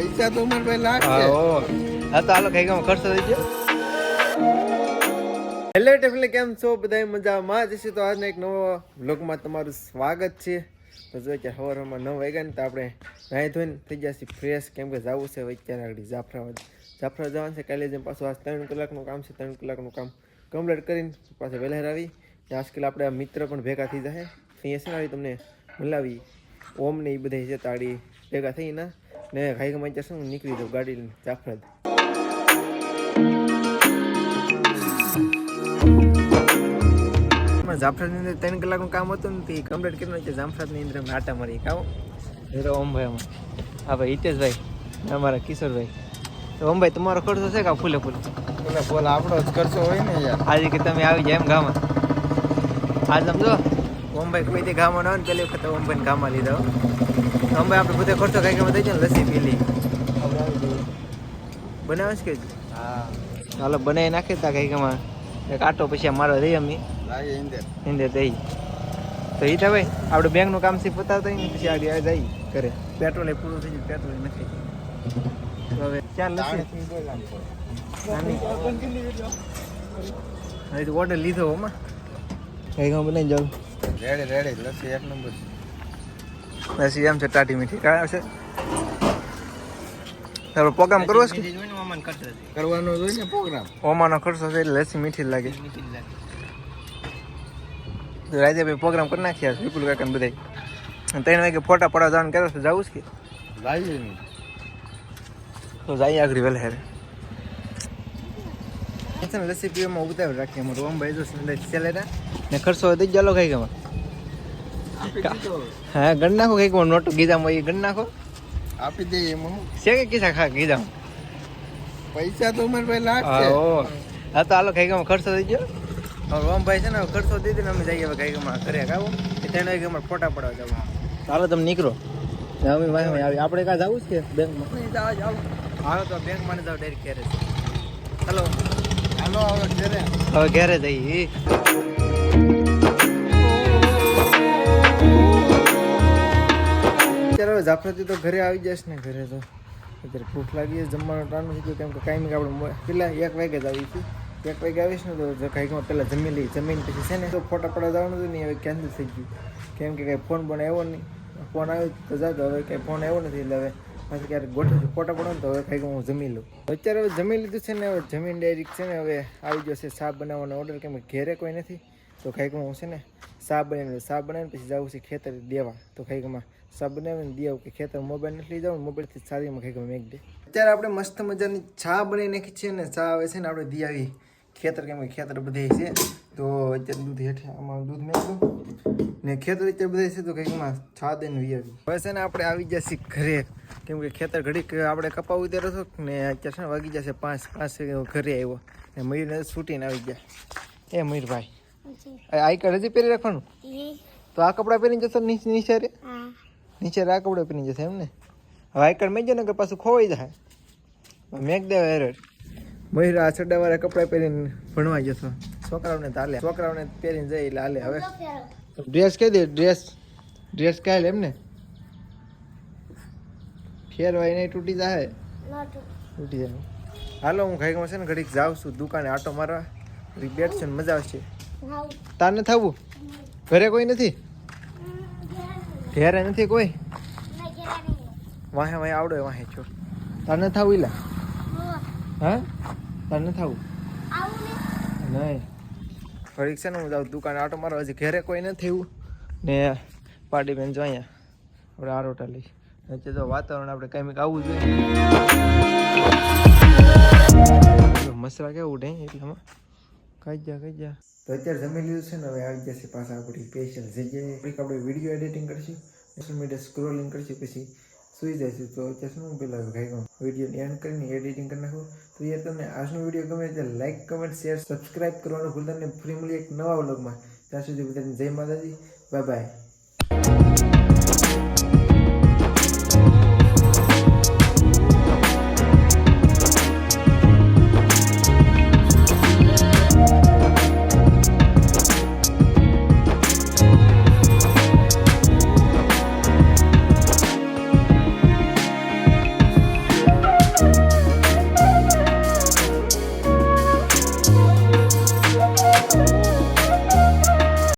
પૈસા તો મારે ભાઈ લાગશે. હા તો હાલો કઈ કામ ખર્ચો થઈ ગયો. હેલો ટેફલે, કેમ છો બધા? મજામાં જશે. તો આજના એક નવો વ્લોગમાં તમારું સ્વાગત છે. તો જો કે સવારમાં 9 વાગ્યા ને તો આપણે નાહી ધોઈને થઈ જશે ફ્રેશ, કેમ કે જવું છે અત્યારે આગળ જાફરાબાદ જવાનું છે. કાલે જેમ પાછું આજ 3 કલાકનું કામ છે. 3 કલાકનું કામ કમ્પ્લીટ કરીને પાછા વહેલા આવી. આજકાલ આપણે મિત્ર પણ ભેગા થઈ જાય. અહીંયા છે ને તમને બોલાવી ઓમ ને એ બધા છે તાળી ભેગા થઈને ને ઘાઈ ગમે ત્યાં શું નીકળી જાઉં ગાડી લઈને જાફરાદ. જાફરાદની અંદર 3 કલાકનું કામ હતું ને તે કમ્પ્લીટ કર્યું છે. જાફરાદની અંદર અમે આટા મારી કામ હેરો ઓમભાઈ અમારે. હા ભાઈ હિતેશભાઈ અમારા કિશોરભાઈ. તો ઓમભાઈ તમારો ખર્ચો છે કે ફૂલે ફૂલ આપણો જ ખર્ચો હોય ને યાર. આજે કે તમે આવી જાય એમ ગામમાં. આજ સમજો ઓમભાઈ કોઈ તે ગામમાં ના હોય ને પેલી વખત ઓમભાઈને ગામમાં લીધા. ઓમભાઈ આપણે બધે ખર્ચો કઈ કામ થઈ જાય ને લસ્સી પી લઈ બનાવે છે કે હા ચાલો બનાવી નાખે તા કઈ કામ એક આટો પછી મારો દઈએ અમે ઇન્દર દઈ. તો એ ભાઈ આપણે બેંકનું કામ છે પતાવતા ને પછી આગળ જઈ કરે. પેટ્રોલ એ પૂરું થઈ ગયું, પેટ્રોલ નથી. તો હવે ક્યાં લસ્સી હવે તો ઓર્ડર લીધો હોમાં કઈ કામ બનાવી જાઉં. રેડી લસ્સી એક નંબર લસ્સી એમ છે ટાટી મીઠી કાઢે છે. તારો પ્રોગ્રામ કરવો છે કરવાનો જોઈએ ને પ્રોગ્રામ. ઓમાનો ખર્ચો છે એટલે લસ્સી મીઠી લાગે. રાજે ભાઈ પ્રોગ્રામ કરી નાખ્યા વિપુલ કાકા ને બધા 3 વાગે ફોટા પડવા જવાનું કરે છે. જવું છે કે લાવીએ નહીં તો જઈએ આગળ વહેલા હેરે. લસ્સી પીવામાં ઉતાવળ રાખીએ અમારું ઓમ ભાઈ જો સેલેરા ને ખર્ચો થઈ ચાલો કઈ ગમાં. હા ગણ નાખો કઈક નોટો ગીધામાં એ ગણ નાખો આપી દઈએ એમાં છે કે કિસ્સા ખા ગીધામાં પૈસા તો મારે ભાઈ લાગશે. હા તો હાલો કઈ ગમાં ખર્ચો થઈ ગયો. ઓમ ભાઈ છે ને ખર્ચો દીધી ને અમે જઈએ હવે કઈ ગમાં ઘરે આવો 3 વાગે અમારે ફોટા પડવા જવું. હાલો તમે નીકળો અમે આપણે કાં જવું છે કે બેંકમાં જાવ. હાલો તો બેંકમાં ને જાવ ડાયરેક્ટ ઘરે. હાલો હવે ઘરે હવે ઘરે જઈએ. અત્યારે જાફરાથી તો ઘરે આવી જઈશ ને. ઘરે તો અત્યારે ભૂખ લાગી છે, જમવાનું ટાણું થઈ ગયું. કેમ કે કાંઈ આપણે પેલા 1 વાગે જ આવી છું. 1 વાગે આવીશ ને તો કાંઈકમાં પહેલાં જમી લઈ. જમીને પછી છે ને તો ફોટા પડવા જવાનું હતું ને હવે કેન્સલ થઈ ગયું. કેમ કે કાંઈ ફોન પણ આવ્યો નહીં. ફોન આવ્યો તો જાતો, હવે કાંઈ ફોન આવ્યો નથી એટલે હવે પાછું ક્યારેક ગોઠવું ફોટા પડવાનું તો હવે કાંઈક હું જમી લઉં. અત્યારે હવે જમી લીધું છે ને હવે જમીન ડાયરેક્ટ છે ને હવે આવી જશે શાક બનાવવાનો ઓર્ડર. કેમ કે ઘેરે કોઈ નથી તો કાંઈકમાં હું છે ને શાક બનાવીને પછી જવું છે ખેતર દેવા. તો કાંઈકમાં શાક બનાવીને દે આવું કે ખેતર મોબાઈલ નથી લઈ જાઉં, મોબાઈલથી સારીમાં કાંઈક મેક દે. અત્યારે આપણે મસ્ત મજાની ચા બનાવી નાખી છે ને ચા આવે છે ને આપણે દઈ આવી ખેતર. કેમ કે ખેતર બધે છે તો અત્યારે દૂધ હેઠે આમાં દૂધ મેળવું ને ખેતર અત્યારે બધે છે તો કંઈકમાં છા દઈને વી આવી. હવે છે ને આપણે આવી જશે ઘરે. કેમ કે ખેતર ઘડીક આપણે કપાવું ત્યારે હતો ને અત્યારે છે ને વાગી જશે 5 ઘરે આવ્યો ને મયુરને છૂટીને આવી ગયા. એ મયુરભાઈ આઈ કાર્ડ હજી પહેરી રાખવાનું તો આ કપડાં પહેરીને જશો નીચે નીચે આ કપડાં પહેરીને જશે એમ ને. હવે આઈ કાર્ડ મેં ને કે પાછું ખોવાઈ જાય મેક દે એરર. મયુર આ ચડ્ડાવાળા કપડાં પહેરીને ભણવા જશો. છોકરાઓને તો હાલે, છોકરાઓને પહેરીને જાય એટલે હાલે. હવે ડ્રેસ કહી દે, ડ્રેસ કાલે એમ ને ફેરવાય નહીં તૂટી જાય. તૂટી જાય. હાલો હું ખાઈ છે ને ઘડીક જાઉં છું દુકાને આટો મારવા. બેઠ છે ને મજા આવશે. તાર નથી થવું? ઘરે કોઈ નથી? ઘરે નથી કોઈ? વાહે વાહે આવડે વાહે છો. તાર નથી થવું ઇલા? હા તાર નથી થવું? નહીં ઘડીક છે ને હું જાઉં દુકાને આટો મારવા. હજી ઘરે કોઈ નથી એવું ને પાર્ટી બેન જો અહીંયા આપણે આરોટા લઈ તો વાતાવરણ આપણે કાંઈક આવવું જોઈએ. મસરા કેવું ઉડે એટલામાં કઈ જા તો અત્યારે જમી લીધું છે ને હવે આવી જશે પાછા આપણી સ્પેશિયલ જગ્યાએ. આપણે વિડીયો એડિટિંગ કરીશું, સોશિયલ મીડિયા સ્ક્રોલિંગ કરીશું, પછી સુઈ જઈશું. તો અત્યારે શું પેલા કાંઈ વિડીયો એન્ડ કરીને એડિટિંગ કરી નાખું. તો યાર તમને આજનો વિડીયો ગમે ત્યારે લાઇક, કમેન્ટ, શેર, સબસ્ક્રાઈબ કરવાનું ભૂલતા નહીં. ફ્રી મળી એક નવા વ્લોગમાં. ત્યાં સુધી બધાને જય માતાજી, બાય બાય.